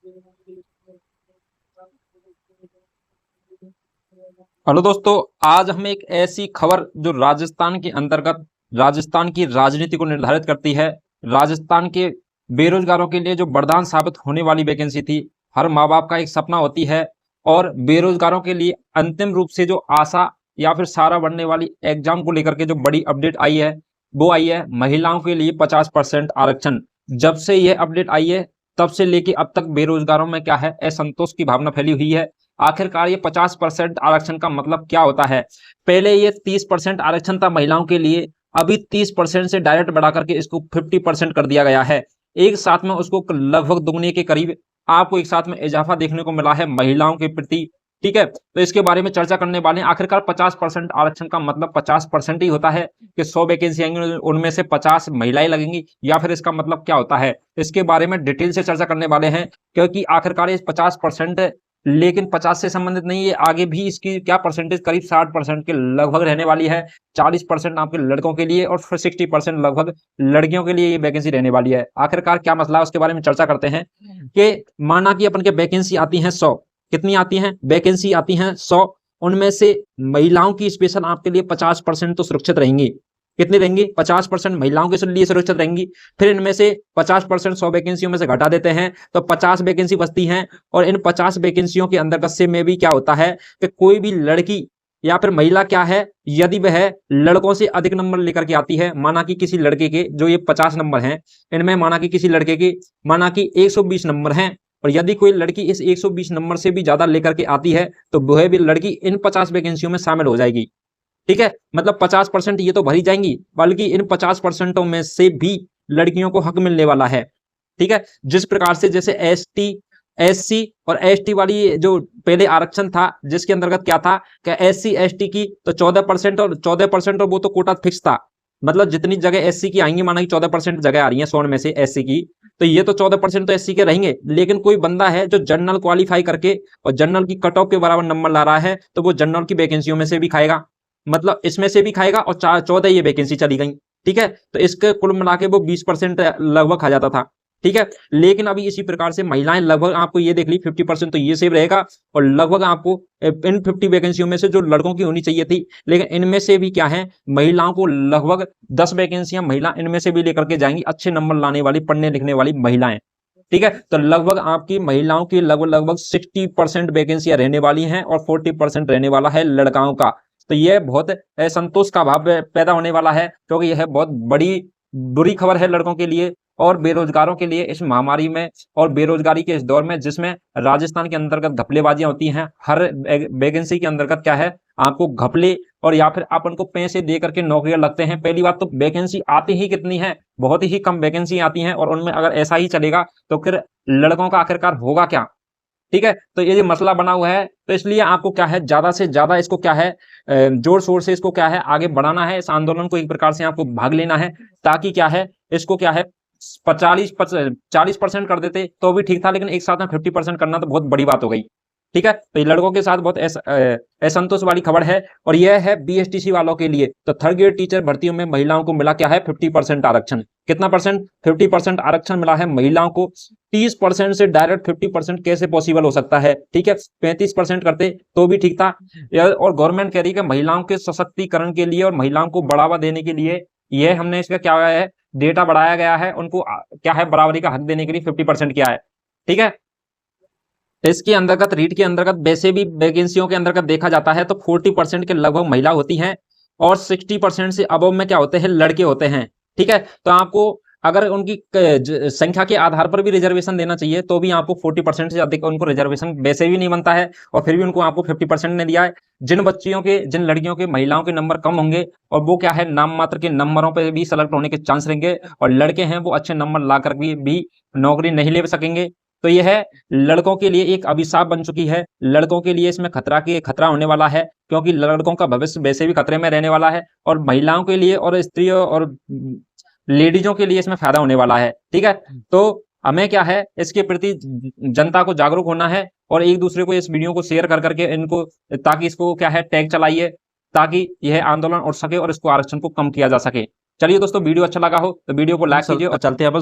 Hello दोस्तों। आज हम एक ऐसी खबर जो राजस्थान की राजनीति को निर्धारित करती है, राजस्थान के बेरोजगारों के लिए जो वरदान साबित होने वाली वैकेंसी थी। हर माँ बाप का एक सपना होती है और बेरोजगारों के लिए अंतिम रूप से जो आशा या फिर सहारा बनने वाली एग्जाम को लेकर के जो बड़ी अपडेट आई है वो आई है महिलाओं के लिए 50% आरक्षण। जब से यह अपडेट आई है तब से लेके अब तक बेरोजगारों में क्या है, असंतोष की भावना फैली हुई है। आखिरकार ये 50% आरक्षण का मतलब क्या होता है? पहले ये 30% आरक्षण था महिलाओं के लिए, अभी 30% से डायरेक्ट बढ़ा करके इसको 50% कर दिया गया है। एक साथ में उसको लगभग दुगने के करीब आपको एक साथ में इजाफा देखने को मिला है महिलाओं के प्रति। ठीक है, तो इसके बारे में चर्चा करने वाले हैं। आखिरकार 50% आरक्षण का मतलब 50% ही होता है कि 100 वैकेंसी आएंगी उनमें से 50 महिलाएं लगेंगी, या फिर इसका मतलब क्या होता है? इसके बारे में डिटेल से चर्चा करने वाले हैं, क्योंकि आखिरकार ये 50% लेकिन 50 से संबंधित नहीं है, आगे भी इसकी क्या परसेंटेज करीब 60% के लगभग रहने वाली है। 40% आपके लड़कों के लिए और फिर 60% लगभग लड़कियों के लिए ये वैकेंसी रहने वाली है। आखिरकार क्या मसला है उसके बारे में चर्चा करते हैं कि माना कि अपन के वैकेंसी आती है 100, कितनी आती है वैकेंसी आती है 100, उनमें से महिलाओं की स्पेशल आपके लिए 50% तो सुरक्षित रहेंगी। कितनी रहेंगी? 50% महिलाओं के लिए सुरक्षित रहेंगी। फिर इनमें से 50% 100 वैकेंसियों में से घटा देते हैं तो 50 वैकेंसी बचती हैं। और इन 50 वैकेंसियों के अंतर्गत से में भी क्या होता है कि कोई भी लड़की या फिर महिला क्या है, यदि वह लड़कों से अधिक नंबर लेकर के आती है, माना कि किसी लड़के के जो ये 50 नंबर हैं, इनमें माना कि किसी लड़के के माना कि 120 नंबर हैं, और यदि कोई लड़की इस 120 नंबर से भी ज्यादा लेकर के आती है तो वह भी लड़की इन 50 वैकेंसियों में शामिल हो जाएगी। ठीक है, मतलब 50% ये तो भरी जाएंगी, बल्कि इन 50% में से भी लड़कियों को हक मिलने वाला है। ठीक है, जिस प्रकार से जैसे एसटी, एससी और एसटी वाली जो पहले आरक्षण था जिसके अंतर्गत क्या था कि एससी एसटी की तो 14% और 14%, और वो तो कोटा फिक्स था। मतलब जितनी जगह एससी की आएंगी, माना कि 14% जगह आ रही है 100 में से एससी की, तो ये तो 14% तो एससी के रहेंगे। लेकिन कोई बंदा है जो जनरल क्वालिफाई करके और जनरल की कट ऑफ के बराबर नंबर ला रहा है तो वो जनरल की वैकेंसियों में से भी खाएगा, मतलब इसमें से भी खाएगा, और 14 ये वैकेंसी चली गई। ठीक है, तो इसके कुल मिला के वो 20% लगभग खा जाता था। ठीक है, लेकिन अभी इसी प्रकार से महिलाएं लगभग आपको ये देख ली 50% तो ये सेव रहेगा, और लगभग आपको इन 50 वैकेंसियों में से जो लड़कों की होनी चाहिए थी, लेकिन इनमें से भी क्या है, महिलाओं को लगभग 10 वैकेंसियां महिला इनमें से भी लेकर के जाएंगी, अच्छे नंबर लाने वाली पढ़ने लिखने वाली महिलाएं। ठीक है, तो लगभग आपकी महिलाओं की लगभग लगभग 60% वैकेंसियां रहने वाली हैं और 40% रहने वाला है लड़काओं का। तो यह बहुत असंतोष का भाव पैदा होने वाला है, क्योंकि यह बहुत बड़ी बुरी खबर है लड़कों के लिए और बेरोजगारों के लिए इस महामारी में और बेरोजगारी के इस दौर में, जिसमें राजस्थान के अंतर्गत घपलेबाजियां होती हैं। हर वैकेंसी के अंतर्गत क्या है, आपको घपले और या फिर आप उनको पैसे दे करके नौकरियां लगते हैं। पहली बात तो वैकेंसी आती ही कितनी है, बहुत ही कम वैकेंसी आती हैं, और उनमें अगर ऐसा ही चलेगा तो फिर लड़कों का आखिरकार होगा क्या? ठीक है, तो ये जो मसला बना हुआ है, तो इसलिए आपको क्या है, ज्यादा से ज्यादा इसको क्या है, जोर शोर से इसको क्या है आगे बढ़ाना है। इस आंदोलन को एक प्रकार से आपको भाग लेना है, ताकि क्या है, इसको क्या है 40% कर देते तो भी ठीक था, लेकिन एक साथ में 50% करना तो बहुत बड़ी बात हो गई। ठीक है, तो ये लड़कों के साथ बहुत असंतोष वाली खबर है। और यह है बीएसटीसी वालों के लिए, तो थर्ड ग्रेड टीचर भर्तियों में महिलाओं को मिला क्या है, 50% आरक्षण। कितना परसेंट? 50% आरक्षण मिला है महिलाओं को। 30% से डायरेक्ट 50% कैसे पॉसिबल हो सकता है? ठीक है, 35% करते तो भी ठीक था। और गवर्नमेंट कह रही है कि महिलाओं के सशक्तिकरण के लिए और महिलाओं को बढ़ावा देने के लिए यह हमने इसका क्या है, डेटा बढ़ाया गया है, उनको क्या है, बराबरी का हक देने के लिए 50% किया है। ठीक है, इसके अंतर्गत रीट के अंतर्गत वैसे भी वैकेंसियों के अंतर्गत देखा जाता है तो 40% के लगभग महिला होती हैं, और 60% से अबव में क्या होते हैं, लड़के होते हैं। ठीक है, तो आपको अगर उनकी संख्या के आधार पर भी रिजर्वेशन देना चाहिए तो भी आपको 40% से अधिक उनको रिजर्वेशन वैसे भी नहीं बनता है, और फिर भी उनको आपको 50% ने दिया है। जिन लड़कियों के महिलाओं के नंबर कम होंगे और वो क्या है नाम मात्र के नंबरों पर भी सेलेक्ट होने के चांस रहेंगे, और लड़के हैं वो अच्छे नंबर ला कर भी नौकरी नहीं ले सकेंगे। तो यह है लड़कों के लिए एक अभिशाप बन चुकी है। लड़कों के लिए इसमें खतरा होने वाला है, क्योंकि लड़कों का भविष्य वैसे भी खतरे में रहने वाला है, और महिलाओं के लिए और स्त्रियों और लेडीजों के लिए इसमें फायदा होने वाला है। ठीक है, तो हमें क्या है, इसके प्रति जनता को जागरूक होना है, और एक दूसरे को इस वीडियो को शेयर कर करके इनको, ताकि इसको क्या है टैग चलाइए, ताकि यह आंदोलन उठ सके और इसको आरक्षण को कम किया जा सके। चलिए दोस्तों, वीडियो अच्छा लगा हो तो वीडियो को लाइक कीजिए और चलते हैं।